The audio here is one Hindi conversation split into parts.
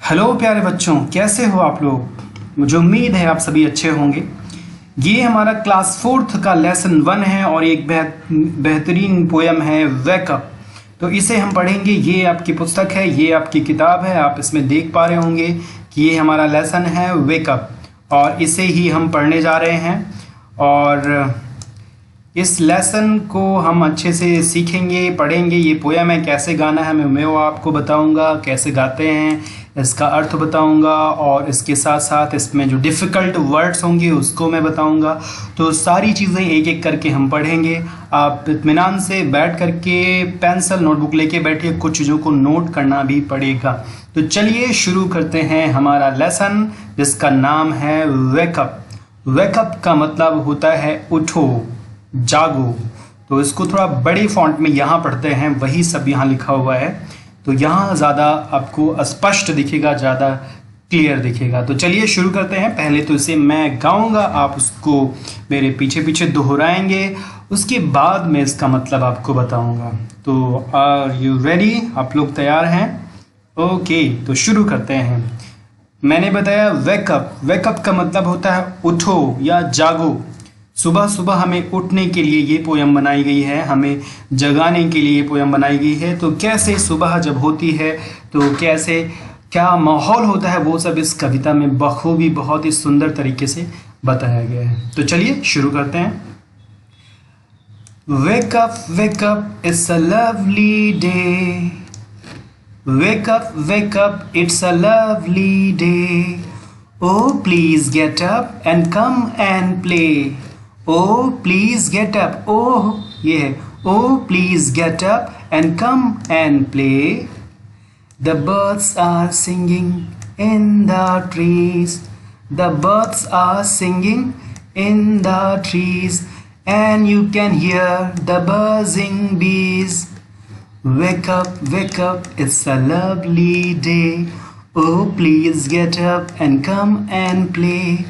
हेलो प्यारे बच्चों, कैसे हो आप लोग। मुझे उम्मीद है आप सभी अच्छे होंगे। ये हमारा क्लास 4th का लेसन 1 है और एक बेहतरीन पोयम है वेकअप। तो इसे हम पढ़ेंगे। ये आपकी पुस्तक है, ये आपकी किताब है। आप इसमें देख पा रहे होंगे कि ये हमारा लेसन है वेकअप और इसे ही हम पढ़ने जा रहे हैं। और इस लेसन को हम अच्छे से सीखेंगे, पढ़ेंगे। ये पोयम है, कैसे गाना है मैं वो आपको बताऊंगा, कैसे गाते हैं इसका अर्थ बताऊंगा और इसके साथ साथ इसमें जो डिफ़िकल्ट वर्ड्स होंगे उसको मैं बताऊंगा। तो सारी चीज़ें एक एक करके हम पढ़ेंगे। आप इत्मीनान से बैठ करके पेंसिल नोटबुक लेके बैठिए, कुछ चीज़ों को नोट करना भी पड़ेगा। तो चलिए शुरू करते हैं हमारा लेसन, जिसका नाम है वेकअप। वेकअप का मतलब होता है उठो, जागो। तो इसको थोड़ा बड़े फॉन्ट में यहाँ पढ़ते हैं, वही सब यहाँ लिखा हुआ है, तो यहाँ ज़्यादा आपको स्पष्ट दिखेगा, ज़्यादा क्लियर दिखेगा। तो चलिए शुरू करते हैं। पहले तो इसे मैं गाऊंगा, आप उसको मेरे पीछे पीछे दोहराएंगे, उसके बाद मैं इसका मतलब आपको बताऊंगा। तो आर यू रेडी? आप लोग तैयार हैं? ओके, तो शुरू करते हैं। मैंने बताया वेकअप। वेकअप का मतलब होता है उठो या जागो। सुबह सुबह हमें उठने के लिए ये पोयम बनाई गई है, हमें जगाने के लिए ये पोयम बनाई गई है। तो कैसे सुबह जब होती है तो कैसे क्या माहौल होता है, वो सब इस कविता में बखूबी बहुत ही सुंदर तरीके से बताया गया है। तो चलिए शुरू करते हैं। वेक up it's a lovely day. Wake up it's a lovely day. Oh please get up and come and play. Oh please get up. Oh ये है। Oh please get up and come and play. The birds are singing in the trees. The birds are singing in the trees, and you can hear the buzzing bees. Wake up, it's a lovely day. Oh please get up and come and play.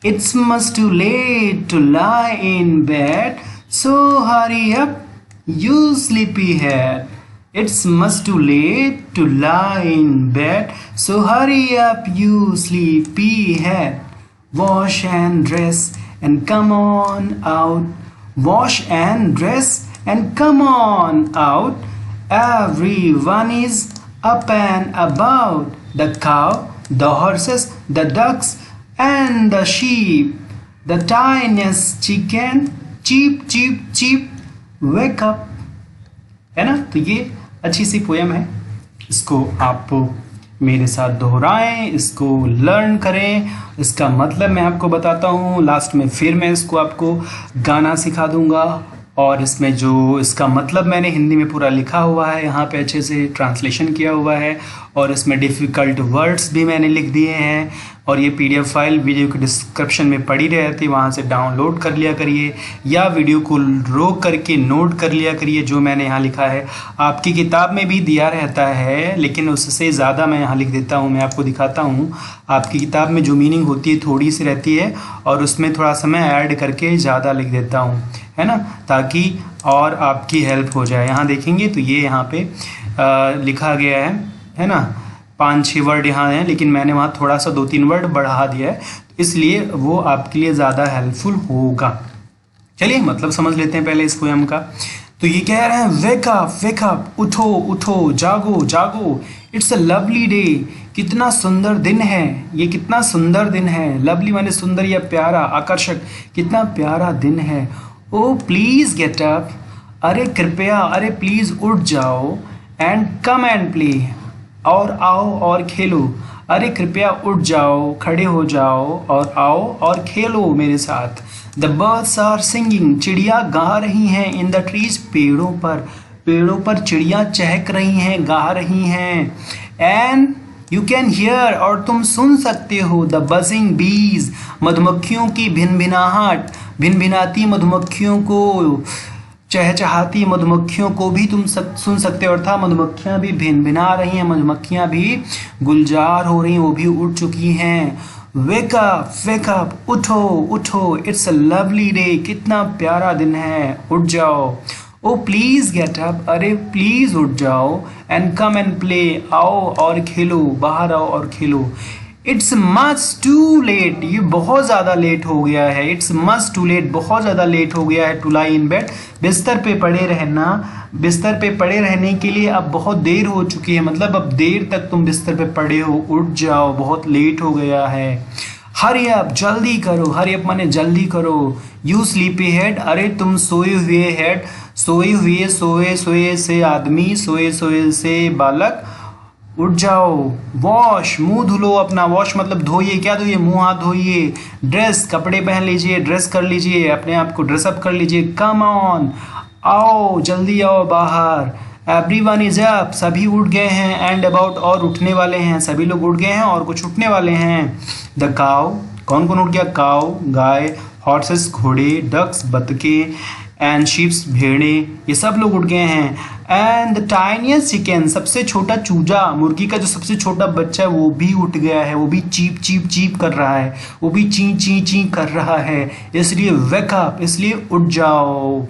It's much too late to lie in bed, so hurry up, you sleepyhead. It's much too late to lie in bed, so hurry up, you sleepyhead. Wash and dress and come on out. Wash and dress and come on out. Everyone is up and about. The cow, the horses, the ducks and the sheep, the tiniest chicken, cheep cheep cheep, wake up। है ना? तो ये अच्छी सी पोयम है, इसको आप मेरे साथ दोहराएं, इसको लर्न करें। इसका मतलब मैं आपको बताता हूँ, लास्ट में फिर मैं इसको आपको गाना सिखा दूंगा। और इसमें जो इसका मतलब मैंने हिंदी में पूरा लिखा हुआ है, यहाँ पे अच्छे से ट्रांसलेशन किया हुआ है और इसमें डिफ़िकल्ट वर्ड्स भी मैंने लिख दिए हैं। और ये PDF फाइल वीडियो के डिस्क्रिप्शन में पड़ी रहती, वहाँ से डाउनलोड कर लिया करिए या वीडियो को रोक करके नोट कर लिया करिए। जो मैंने यहाँ लिखा है आपकी किताब में भी दिया रहता है, लेकिन उससे ज़्यादा मैं यहाँ लिख देता हूँ। मैं आपको दिखाता हूँ, आपकी किताब में जो मीनिंग होती है थोड़ी सी रहती है और उसमें थोड़ा सा मैं ऐड करके ज़्यादा लिख देता हूँ, है ना, ताकि और आपकी हेल्प हो जाए। यहाँ देखेंगे तो ये यहाँ पे लिखा गया है ना, 5-6 वर्ड यहाँ हैं, लेकिन मैंने वहाँ थोड़ा सा 2-3 वर्ड बढ़ा दिया है, इसलिए वो आपके लिए ज़्यादा हेल्पफुल होगा। चलिए मतलब समझ लेते हैं पहले इस पोयम का। तो ये कह रहे हैं वेक अप, उठो उठो, जागो जागो, इट्स अ लवली डे। कितना सुंदर दिन है, ये कितना सुंदर दिन है। लवली माने सुंदर या प्यारा, आकर्षक, कितना प्यारा दिन है। ओ प्लीज़ गेट अप, अरे कृपया, अरे प्लीज़ उठ जाओ। एंड कम एंड प्ले, और आओ और खेलो। अरे कृपया उठ जाओ, खड़े हो जाओ और आओ और खेलो मेरे साथ। द बर्ड्स आर सिंगिंग, चिड़िया गा रही हैं। इन द ट्रीज, पेड़ों पर चिड़िया चहक रही हैं, गा रही हैं। एंड यू कैन हियर, और तुम सुन सकते हो। द बजिंग बीज, मधुमक्खियों की भिनभिनाहट, भिनभिनाती मधुमक्खियों को, चहचहाती मधुमक्खियों को भी तुम सुन सकते हो। अर्थात मधुमक्खियां भी भिनभिना रही हैं, मधुमक्खियां भी गुलजार हो रही हैं, वो भी उड़ चुकी हैं। वेक अप, उठो उठो, इट्स अ लवली डे, कितना प्यारा दिन है, उठ जाओ। ओ प्लीज गेट अप, अरे प्लीज उठ जाओ, एंड कम एंड प्ले, आओ और खेलो, बाहर आओ और खेलो। इट्स मच टू लेट, ये बहुत ज़्यादा लेट हो गया है। इट्स मच टू लेट, बहुत ज़्यादा लेट हो गया है। टू लाई इन बेड, बिस्तर पे पड़े रहना, बिस्तर पे पड़े रहने के लिए अब बहुत देर हो चुकी है, मतलब अब देर तक तुम बिस्तर पे पड़े हो, उठ जाओ, बहुत लेट हो गया है। हरी अप, जल्दी करो, हरी अप माने जल्दी करो। यू स्लीपी हेड, अरे तुम सोए हुए हेड, सोए हुए, सोए सोए से आदमी, सोए सोए से बालक, उठ जाओ। वॉश, मुंह धुलो अपना, वॉश मतलब धोइए, क्या धोइए, मुंह हाथ धोइए। ड्रेस, कपड़े पहन लीजिए, ड्रेस कर लीजिए, अपने आप को ड्रेसअप कर लीजिए। कम ऑन, आओ, जल्दी आओ बाहर। एवरीवन इज अप, सभी उठ गए हैं। एंड अबाउट, और उठने वाले हैं, सभी लोग उठ गए हैं और कुछ उठने वाले हैं। द काउ, कौन कौन उठ गया, काउ गाय, हॉर्सेस घोड़े, डक्स बतखे, एंड शीप्स भेड़े, ये सब लोग उठ गए हैं। एंड द टाइनियस्ट चिकन, सबसे छोटा चूजा, मुर्गी का जो सबसे छोटा बच्चा है वो भी उठ गया है, वो भी चीप चीप चीप कर रहा है, वो भी ची ची ची कर रहा है, इसलिए वेकअप, इसलिए उठ जाओ।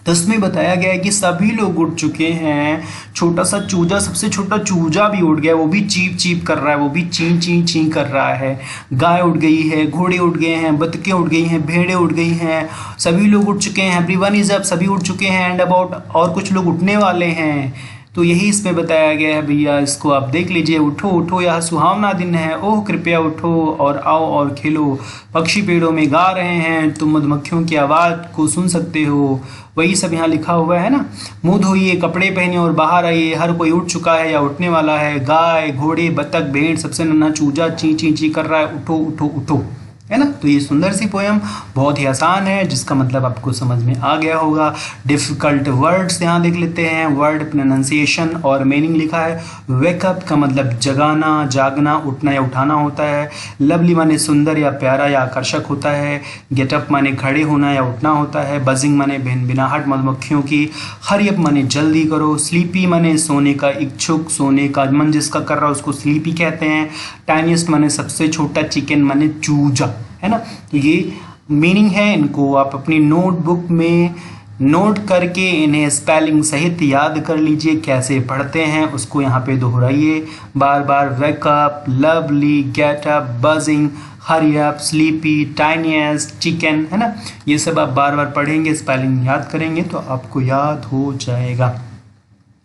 तो इसमें बताया गया है कि सभी लोग उठ चुके हैं। छोटा सा चूजा, सबसे छोटा चूजा भी उठ गया, वो भी चीप चीप कर रहा है, वो भी ची ची ची कर रहा है। गाय उठ गई है, घोड़े उठ गए हैं, बतखें उठ गई हैं, भेड़े उठ गई हैं, सभी लोग उठ चुके हैं। एवरीवन इज अप, सभी उठ चुके हैं। एंड अबाउट, और कुछ लोग उठने वाले हैं। तो यही इसमें बताया गया है भैया, इसको आप देख लीजिए। उठो उठो, यह सुहावना दिन है, ओह कृपया उठो और आओ और खेलो। पक्षी पेड़ों में गा रहे हैं, तुम मधुमक्खियों की आवाज़ को सुन सकते हो, वही सब यहाँ लिखा हुआ है ना। मुंह धोइए, कपड़े पहनिए और बाहर आइए, हर कोई उठ चुका है या उठने वाला है। गाय, घोड़े, बतख, भेड़, सबसे नन्हा चूजा ची ची ची कर रहा है, उठो उठो उठो, है ना। तो ये सुंदर सी पोयम बहुत ही आसान है, जिसका मतलब आपको समझ में आ गया होगा। डिफ़िकल्ट वर्ड्स यहाँ देख लेते हैं, वर्ड प्रोनाउंसिएशन और मीनिंग लिखा है। वेकअप का मतलब जगाना, जागना, उठना या उठाना होता है। लवली माने सुंदर या प्यारा या आकर्षक होता है। गेटअप माने खड़े होना या उठना होता है। बजिंग माने भिनभिनाहट मधुमक्खियों की। हरी अप माने जल्दी करो। स्लीपी माने सोने का इच्छुक, सोने का मन जिसका कर रहा है उसको स्लीपी कहते हैं। टाइनिएस्ट माने सबसे छोटा। चिकन माने चूजा, है ना। तो ये मीनिंग है, इनको आप अपनी नोटबुक में नोट करके इन्हें स्पेलिंग सहित याद कर लीजिए। कैसे पढ़ते हैं उसको यहाँ पे दोहराइए बार बार। Wake up, lovely, get up, buzzing, hurry up, sleepy, tiniest, chicken, है ना। ये सब आप बार बार पढ़ेंगे, स्पेलिंग याद करेंगे तो आपको याद हो जाएगा।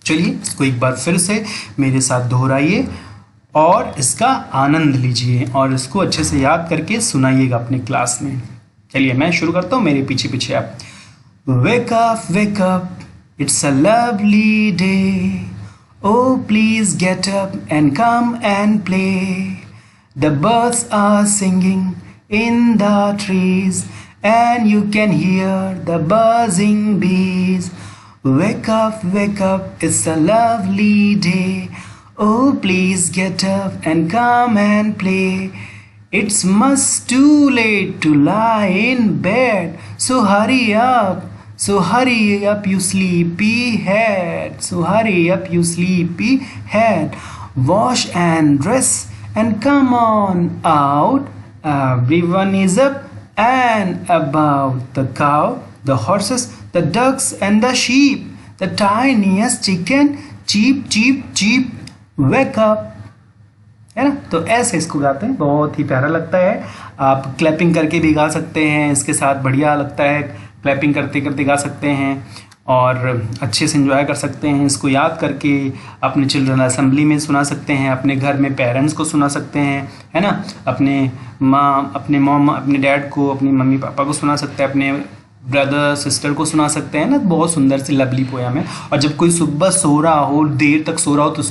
चलिए इसको एक बार फिर से मेरे साथ दोहराइए और इसका आनंद लीजिए और इसको अच्छे से याद करके सुनाइएगा अपने क्लास में। चलिए मैं शुरू करता हूँ, मेरे पीछे पीछे आप। Wake up, it's a lovely day, oh please get up and come and play. The birds are singing in the trees and you can hear the buzzing bees. Wake up, it's a lovely day. Oh, please get up and come and play. It's much too late to lie in bed. So hurry up, you sleepy head. So hurry up, you sleepy head. Wash and dress and come on out. Everyone is up and about. The cow, the horses, the ducks and the sheep, the tiniest chicken, cheep cheep cheep, wake up, है ना। तो ऐसे इसको गाते हैं, बहुत ही प्यारा लगता है। आप क्लैपिंग करके भी गा सकते हैं, इसके साथ बढ़िया लगता है, क्लैपिंग करते करते गा सकते हैं और अच्छे से एंजॉय कर सकते हैं। इसको याद करके अपने चिल्ड्रन असेंबली में सुना सकते हैं, अपने घर में पेरेंट्स को सुना सकते हैं, है ना। अपने माँ, अपने मॉम, अपने डैड को, अपनी मम्मी पापा को सुना सकते हैं, अपने ब्रदर सिस्टर को सुना सकते हैं ना। बहुत सुंदर सी लवली पोयम है। और जब कोई सुबह सो रहा हो, देर तक सो रहा हो, तो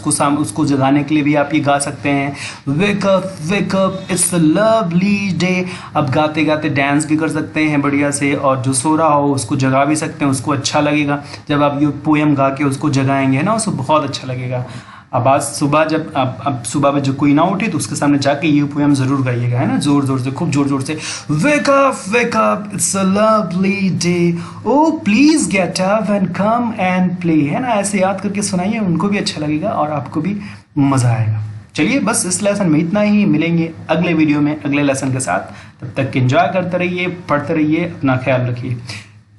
उसको जगाने के लिए भी आप ये गा सकते हैं। वेक up, it's a lovely day. अब गाते गाते डांस भी कर सकते हैं बढ़िया से, और जो सो रहा हो उसको जगा भी सकते हैं, उसको अच्छा लगेगा जब आप ये पोयम गा के उसको जगाएंगे, है ना, उसको बहुत अच्छा लगेगा। अब आज सुबह जब अब सुबह में जो कोई ना उठे तो उसके सामने जाके ये पोयम जरूर गाइएगा, है ना, जोर जोर से, खूब जोर जोर से। Wake up, it's a lovely day, oh please get up and come and play, है ना। ऐसे याद करके सुनाइए, उनको भी अच्छा लगेगा और आपको भी मजा आएगा। चलिए बस इस लेसन में इतना ही, मिलेंगे अगले वीडियो में अगले लेसन के साथ। तब तक एंजॉय करते रहिए, पढ़ते रहिए, अपना ख्याल रखिए।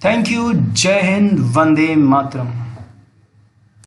Thank you. जय हिंद, वंदे मातरम।